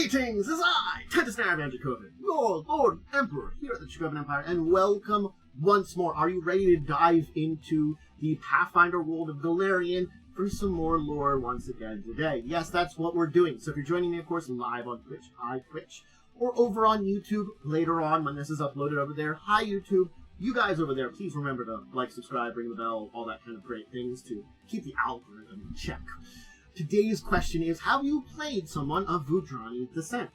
Greetings, this is I, Dracovin, your Lord Emperor here at the Dracovin Empire, and welcome once more. Are you ready to dive into the Pathfinder world of Golarion for some more lore once again today? Yes, that's what we're doing. So if you're joining me, of course, live on Twitch, or over on YouTube later on when this is uploaded over there, hi YouTube. You guys over there, please remember to like, subscribe, ring the bell, all that kind of great things to keep the algorithm in check. Today's question is, have you played someone of Vudrani descent?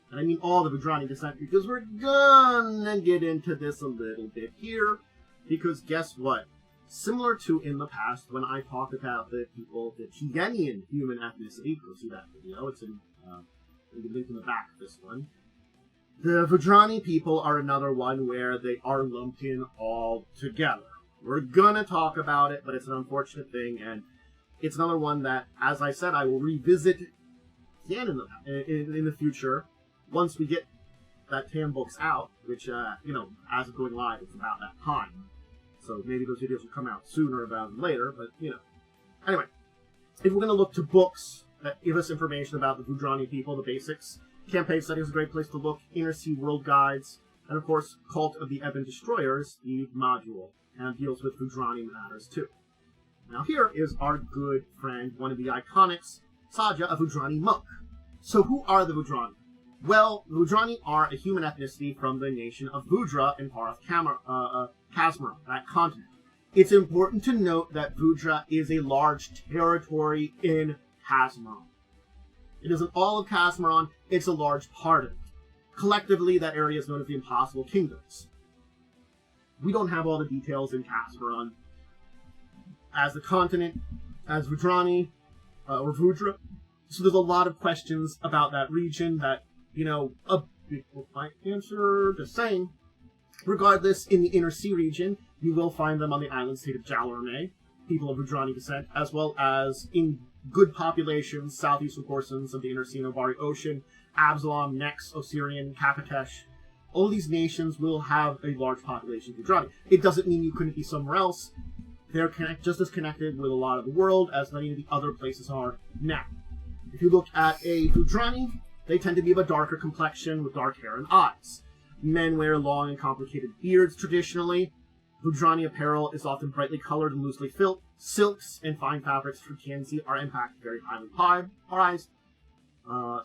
And I mean all the Vudrani descent, because we're gonna get into this a little bit here. Because guess what? Similar to in the past, when I talked about the people, the Tienian human ethnicity, go see that video, it's in the link in the back of this one. The Vudrani people are another one where they are lumped in all together. We're gonna talk about it, but it's an unfortunate thing, and it's another one that, as I said, I will revisit again in the future once we get that 10 books out, which, you know, as of going live, it's about that time. So maybe those videos will come out sooner rather than later, but, you know. Anyway, if we're going to look to books that give us information about the Vudrani people, the basics, Campaign Study is a great place to look, Inner Sea World Guides, and, of course, Cult of the Ebon Destroyers, the module, and deals with Vudrani matters, too. Now here is our good friend, one of the iconics, Saja, a Vudrani monk. So who are the Vudrani? Well, the Vudrani are a human ethnicity from the nation of Vudra in far off Casmaron, that continent. It's important to note that Vudra is a large territory in Casmaron. It isn't all of Casmaron, it's a large part of it. Collectively, that area is known as the Impossible Kingdoms. We don't have all the details in Casmaron as the continent, as Vudrani, or Vudra. So there's a lot of questions about that region that, you know, people might answer the same. Regardless, in the Inner Sea region, you will find them on the island state of Jalorme, people of Vudrani descent, as well as in good populations, southeastern portions of the Inner Sea and Ovari Ocean, Absalom, Nex, Osirian, Kapatesh. All these nations will have a large population of Vudrani. It doesn't mean you couldn't be somewhere else. They're just as connected with a lot of the world as many of the other places are now. If you look at a Vudrani, they tend to be of a darker complexion with dark hair and eyes. Men wear long and complicated beards traditionally. Vudrani apparel is often brightly colored and loosely filled. Silks and fine fabrics for Kanzi are in fact very highly prized.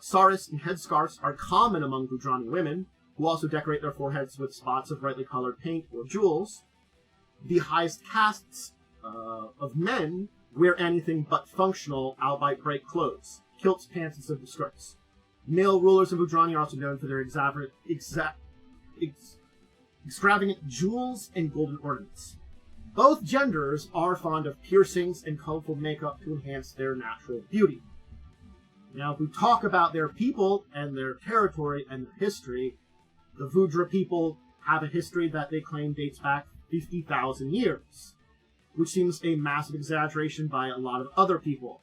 Saris and headscarves are common among Vudrani women, who also decorate their foreheads with spots of brightly colored paint or jewels. The highest castes of men wear anything but functional, albeit bright clothes, kilts, pants, and simple skirts. Male rulers of Vudrani are also known for their extravagant jewels and golden ornaments. Both genders are fond of piercings and colorful makeup to enhance their natural beauty. Now, if we talk about their people and their territory and their history, the Vudra people have a history that they claim dates back 50,000 years, which seems a massive exaggeration by a lot of other people.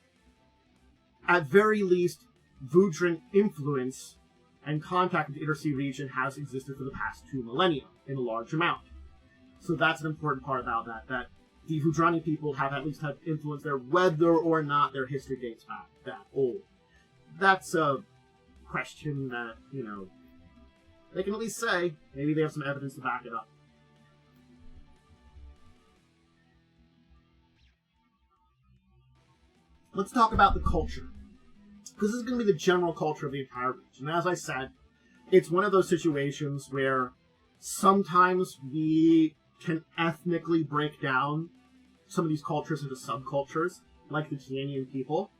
At very least, Vudran influence and contact with the Inner Sea region has existed for the past 2 millennia in a large amount. So that's an important part about that the Vudrani people have at least had influence there, whether or not their history dates back that old. That's a question that, you know, they can at least say. Maybe they have some evidence to back it up. Let's talk about the culture, because this is going to be the general culture of the entire region. As I said, it's one of those situations where sometimes we can ethnically break down some of these cultures into subcultures, like the Tienian people.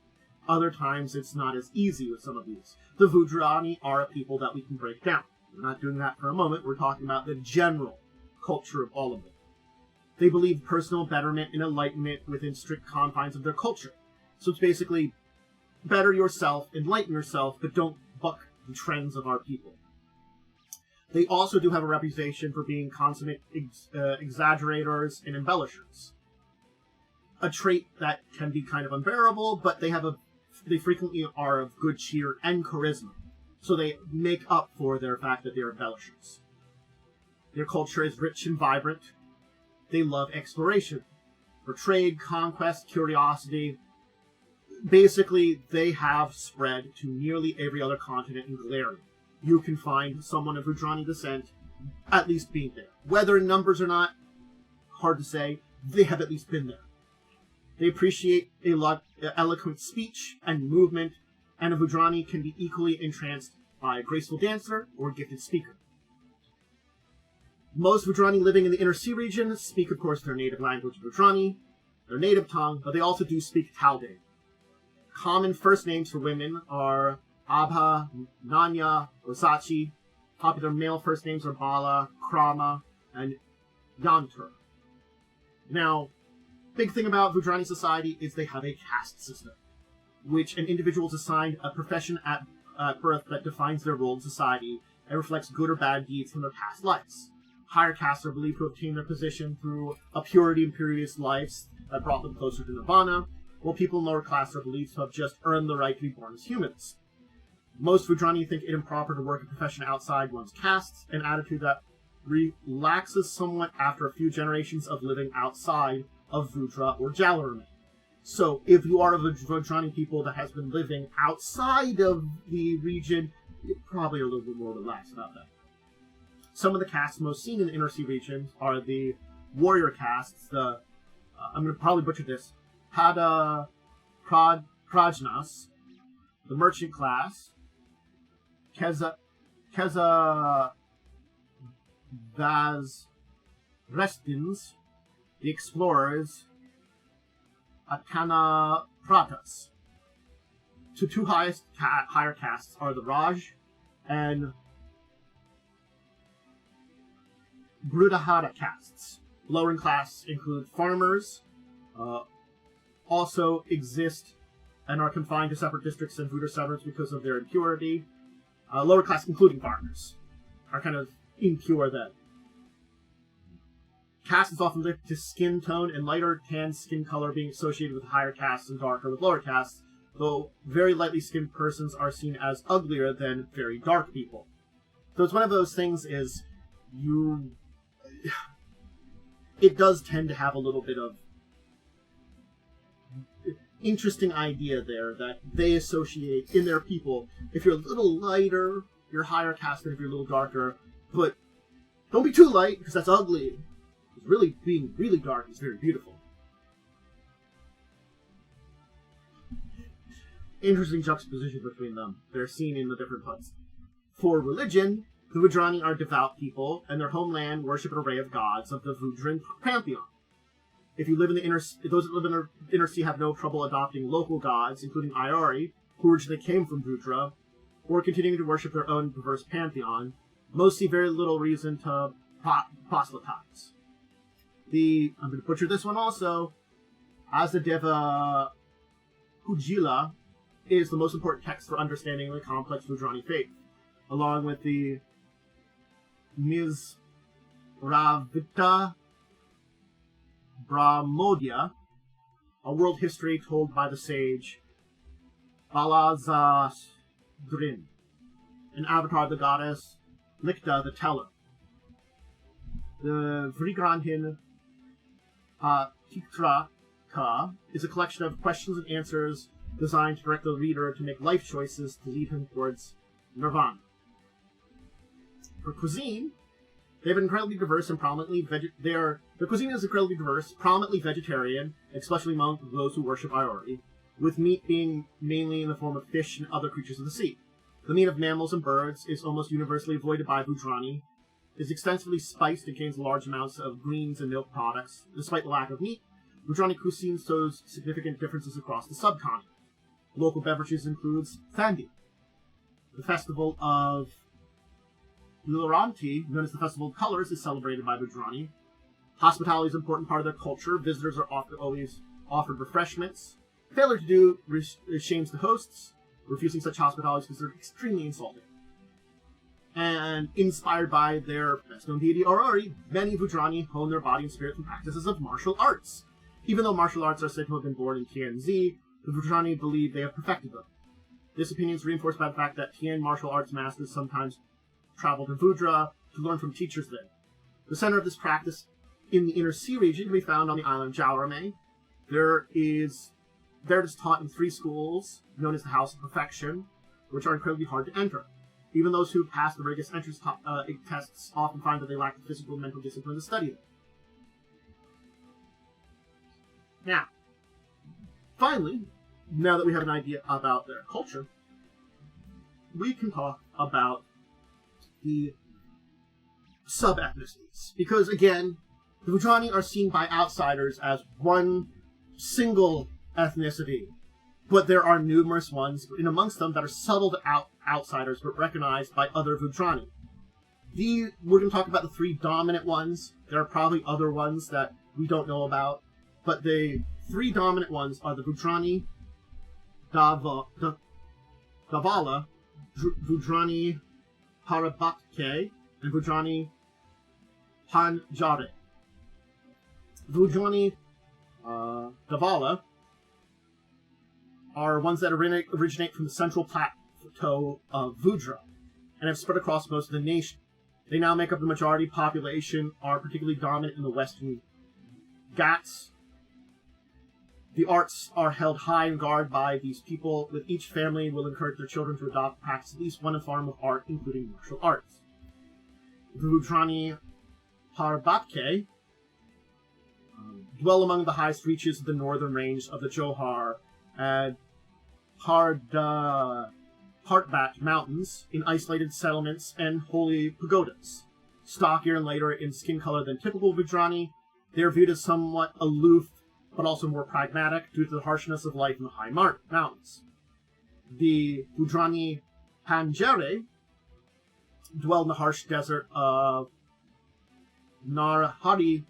Other times it's not as easy with some of these. The Vudrani are a people that we can break down. We're not doing that for a moment. We're talking about the general culture of all of them. They believe personal betterment and enlightenment within strict confines of their culture. So it's basically better yourself, enlighten yourself, but don't buck the trends of our people. They also do have a reputation for being consummate exaggerators and embellishers. A trait that can be kind of unbearable, but they frequently are of good cheer and charisma. So they make up for their fact that they're embellishers. Their culture is rich and vibrant. They love exploration for trade, conquest, curiosity. basically, they have spread to nearly every other continent in Golarion. You can find someone of Vudrani descent at least being there. Whether in numbers or not, hard to say, they have at least been there. They appreciate eloquent speech and movement, and a Vudrani can be equally entranced by a graceful dancer or a gifted speaker. Most Vudrani living in the Inner Sea region speak, of course, their native language, Vudrani, their native tongue, but they also do speak Talde. Common first names for women are Abha, Nanya, Osachi. Popular male first names are Bala, Krama, and Yantur. Now, big thing about Vudrani society is they have a caste system, which an individual is assigned a profession at birth that defines their role in society and reflects good or bad deeds from their past lives. Higher castes are believed to obtain their position through a purity in previous lives that brought them closer to Nirvana, while people in lower class are believed to have just earned the right to be born as humans. Most Vudrani think it improper to work a profession outside one's caste, an attitude that relaxes somewhat after a few generations of living outside of Vudra or Jalurme. So, if you are of a Vudrani people that has been living outside of the region, you're probably a little bit more relaxed about that. Some of the castes most seen in the Inner Sea region are the warrior castes, I'm going to probably butcher this, Pada Prajnas, the merchant class, Keza Vaz Restins, the explorers, Atana Pratas. The two highest higher castes are the Raj and Brudahara castes. Lower in class include farmers, also exist and are confined to separate districts and Vudra settlements because of their impurity. Lower class, including farmers, are kind of impure then. Caste is often linked to skin tone, and lighter tan skin color being associated with higher castes and darker with lower castes, though very lightly skinned persons are seen as uglier than very dark people. So it's one of those things is, it does tend to have a little bit of interesting idea there that they associate in their people. If you're a little lighter, you're higher caste than if you're a little darker, but don't be too light because that's ugly. Really, being really dark is very beautiful. Interesting juxtaposition between them. They're seen in the different hoods. For religion, the Vudrani are devout people, and their homeland worship an array of gods of the Vudran pantheon. If you live in the those that live in the Inner Sea have no trouble adopting local gods, including Iori, who originally came from Vudra, or continuing to worship their own diverse pantheon. Most see very little reason to proselytize. I'm going to butcher this one also. Asadeva Hujila is the most important text for understanding the complex Vudrani faith, along with the Mizravita Brahmodia, a world history told by the sage Balazasdrin, an avatar of the goddess Likta the Teller. The Vrigranhin Tikraka is a collection of questions and answers designed to direct the reader to make life choices to lead him towards nirvana. For cuisine, they've been incredibly diverse and prominently their cuisine is incredibly diverse, prominently vegetarian, especially among those who worship Iori, with meat being mainly in the form of fish and other creatures of the sea. The meat of mammals and birds is almost universally avoided by Vudrani. It is extensively spiced and contains large amounts of greens and milk products. Despite the lack of meat, Vudrani cuisine shows significant differences across the subcontinent. Local beverages includes Thandi. The festival of Oliranti, known as the Festival of Colors, is celebrated by Vudrani. Hospitality is an important part of their culture. Visitors are often always offered refreshments. Failure to do shames the hosts, refusing such hospitality because they're extremely insulting. And inspired by their best-known deity, Aurori, many Vudrani hone their body and spirit through practices of martial arts. Even though martial arts are said to have been born in TNZ, the Vudrani believe they have perfected them. This opinion is reinforced by the fact that Tien martial arts masters sometimes travel to Vudra to learn from teachers there. The center of this practice in the Inner Sea region can be found on the island Jalurme. There is they're just taught in 3 schools, known as the House of Perfection, which are incredibly hard to enter. Even those who pass the rigorous entrance tests often find that they lack the physical and mental discipline to study them. Now, finally, now that we have an idea about their culture, we can talk about the sub-ethnicities. Because, again, the Vudrani are seen by outsiders as one single ethnicity, but there are numerous ones in amongst them that are subtle to outsiders but recognized by other Vudrani. We're going to talk about the 3 dominant ones. There are probably other ones that we don't know about, but the 3 dominant ones are the Vudrani Davala, Vudrani Parabatke, and Vudrani Panjare. Vudrani Davala are ones that originate from the central plateau of Vudra and have spread across most of the nation. They now make up the majority population, are particularly dominant in the western Ghats. The arts are held high in guard by these people, with each family will encourage their children to adopt and practice at least one form of art, including martial arts. The Vudrani Parbatke dwell among the highest reaches of the northern range of the Johar and Partbat Mountains in isolated settlements and holy pagodas. Stockier and lighter in skin color than typical Vudrani, they are viewed as somewhat aloof but also more pragmatic due to the harshness of life in the high mountains. The Vudrani Panjare dwell in the harsh desert of Narhari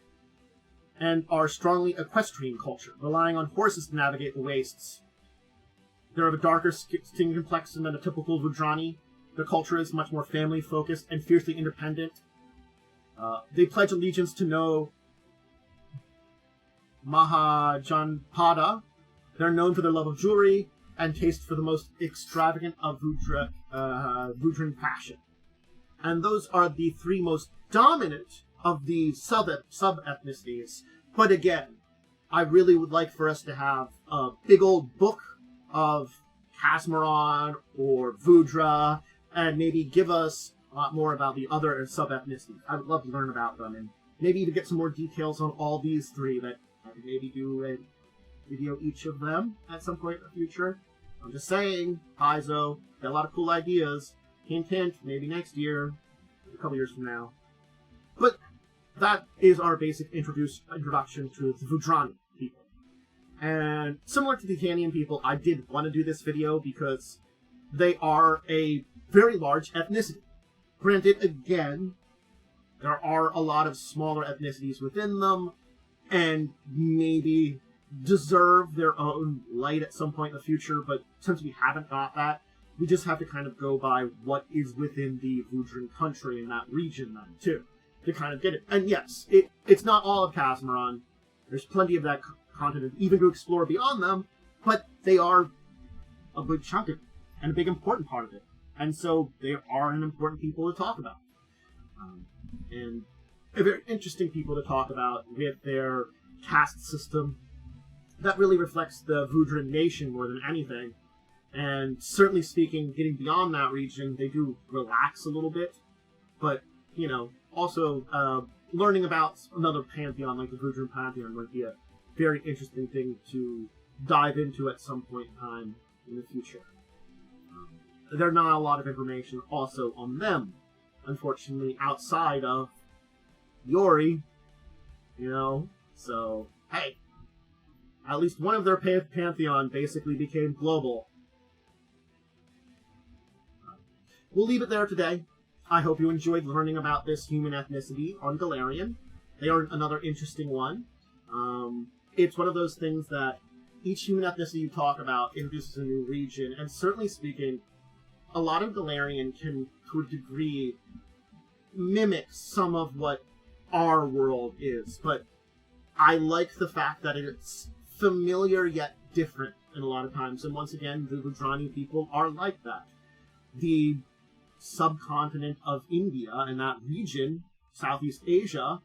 and are strongly equestrian culture, relying on horses to navigate the wastes. They're of a darker skin complexion than a typical Vudrani. Their culture is much more family-focused and fiercely independent. They pledge allegiance to no Mahajanpada. They're known for their love of jewelry and taste for the most extravagant of Vudran fashion. And those are the 3 most dominant of the sub-ethnicities. But again, I really would like for us to have a big old book of Casmaron or Vudra, and maybe give us a lot more about the other sub-ethnicities. I would love to learn about them, and maybe even get some more details on all these 3 that I could maybe do a video each of them at some point in the future. I'm just saying, Paizo, got a lot of cool ideas. Hint, hint, maybe next year, a couple years from now. But that is our basic introduction to the Vudrani people. And similar to the Itanian people, I did want to do this video because they are a very large ethnicity. Granted, again, there are a lot of smaller ethnicities within them, and maybe deserve their own light at some point in the future, but since we haven't got that, we just have to kind of go by what is within the Vudran country in that region then, too, to kind of get it. And yes, it's not all of Casmaron. There's plenty of that continent even to explore beyond them, but they are a big chunk of it, and a big important part of it. And so they are an important people to talk about. And a very interesting people to talk about with their caste system that really reflects the Vudran nation more than anything. And certainly speaking, getting beyond that region, they do relax a little bit. But, you know, also learning about another pantheon like the Vudran pantheon would be a very interesting thing to dive into at some point in time in the future. There's not a lot of information also on them, unfortunately, outside of Yori, you know, so, hey, at least one of their pantheon basically became global. We'll leave it there today. I hope you enjoyed learning about this human ethnicity on Golarion. They are another interesting one. It's one of those things that each human ethnicity you talk about introduces a new region, and certainly speaking, a lot of Golarion can, to a degree, mimic some of what our world is, but I like the fact that it's familiar yet different in a lot of times, and once again, the Vudrani people are like that. The subcontinent of India and that region, Southeast Asia,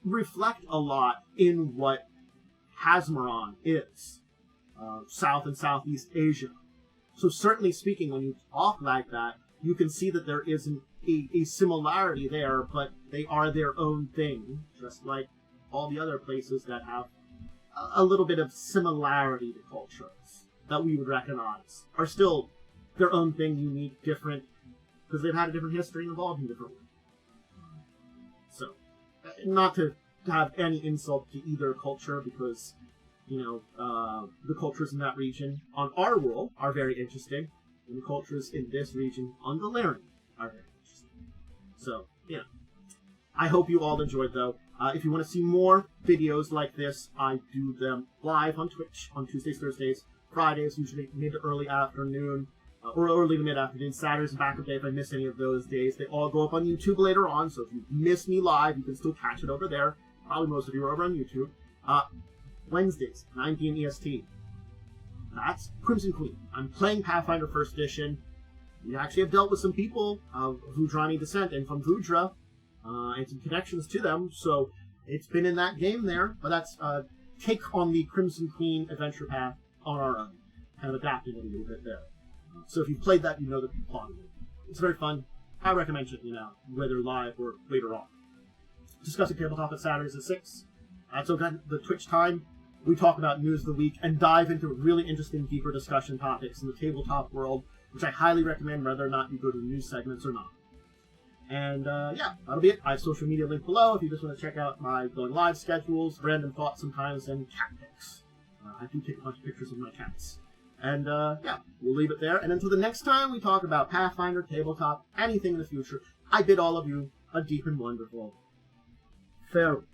reflect a lot in what Casmaron is. South and Southeast Asia. So certainly speaking, when you talk like that, you can see that there isn't a similarity there, but they are their own thing, just like all the other places that have a little bit of similarity to cultures that we would recognize, are still their own thing, unique, different, because they've had a different history and evolved in different ways. So, not to have any insult to either culture, because, you know, the cultures in that region on our world are very interesting, and the cultures in this region on Golarion are very interesting. So, yeah. I hope you all enjoyed, though. If you want to see more videos like this, I do them live on Twitch on Tuesdays, Thursdays, Fridays, usually mid to early afternoon, or early to mid-afternoon. Saturdays and backup day if I miss any of those days. They all go up on YouTube later on, so if you miss me live, you can still catch it over there. Probably most of you are over on YouTube. Wednesdays, 9 p.m. EST. That's Crimson Queen. I'm playing Pathfinder 1st Edition. We actually have dealt with some people of Vudrani descent and from Vudra, and some connections to them, so it's been in that game there. But that's take on the Crimson Queen adventure path on our own, kind of adapting it a little bit there. So if you've played that, you know the plot of it. It's very fun. I recommend checking it out, whether live or later on. Discussing tabletop at Saturdays at 6. So the Twitch time, we talk about news of the week and dive into really interesting, deeper discussion topics in the tabletop world, which I highly recommend whether or not you go to the news segments or not. And yeah, that'll be it. I have social media linked below if you just want to check out my going live schedules, random thoughts sometimes, and cat pics. I do take a bunch of pictures of my cats. And yeah, we'll leave it there. And until the next time we talk about Pathfinder, tabletop, anything in the future, I bid all of you a deep and wonderful farewell.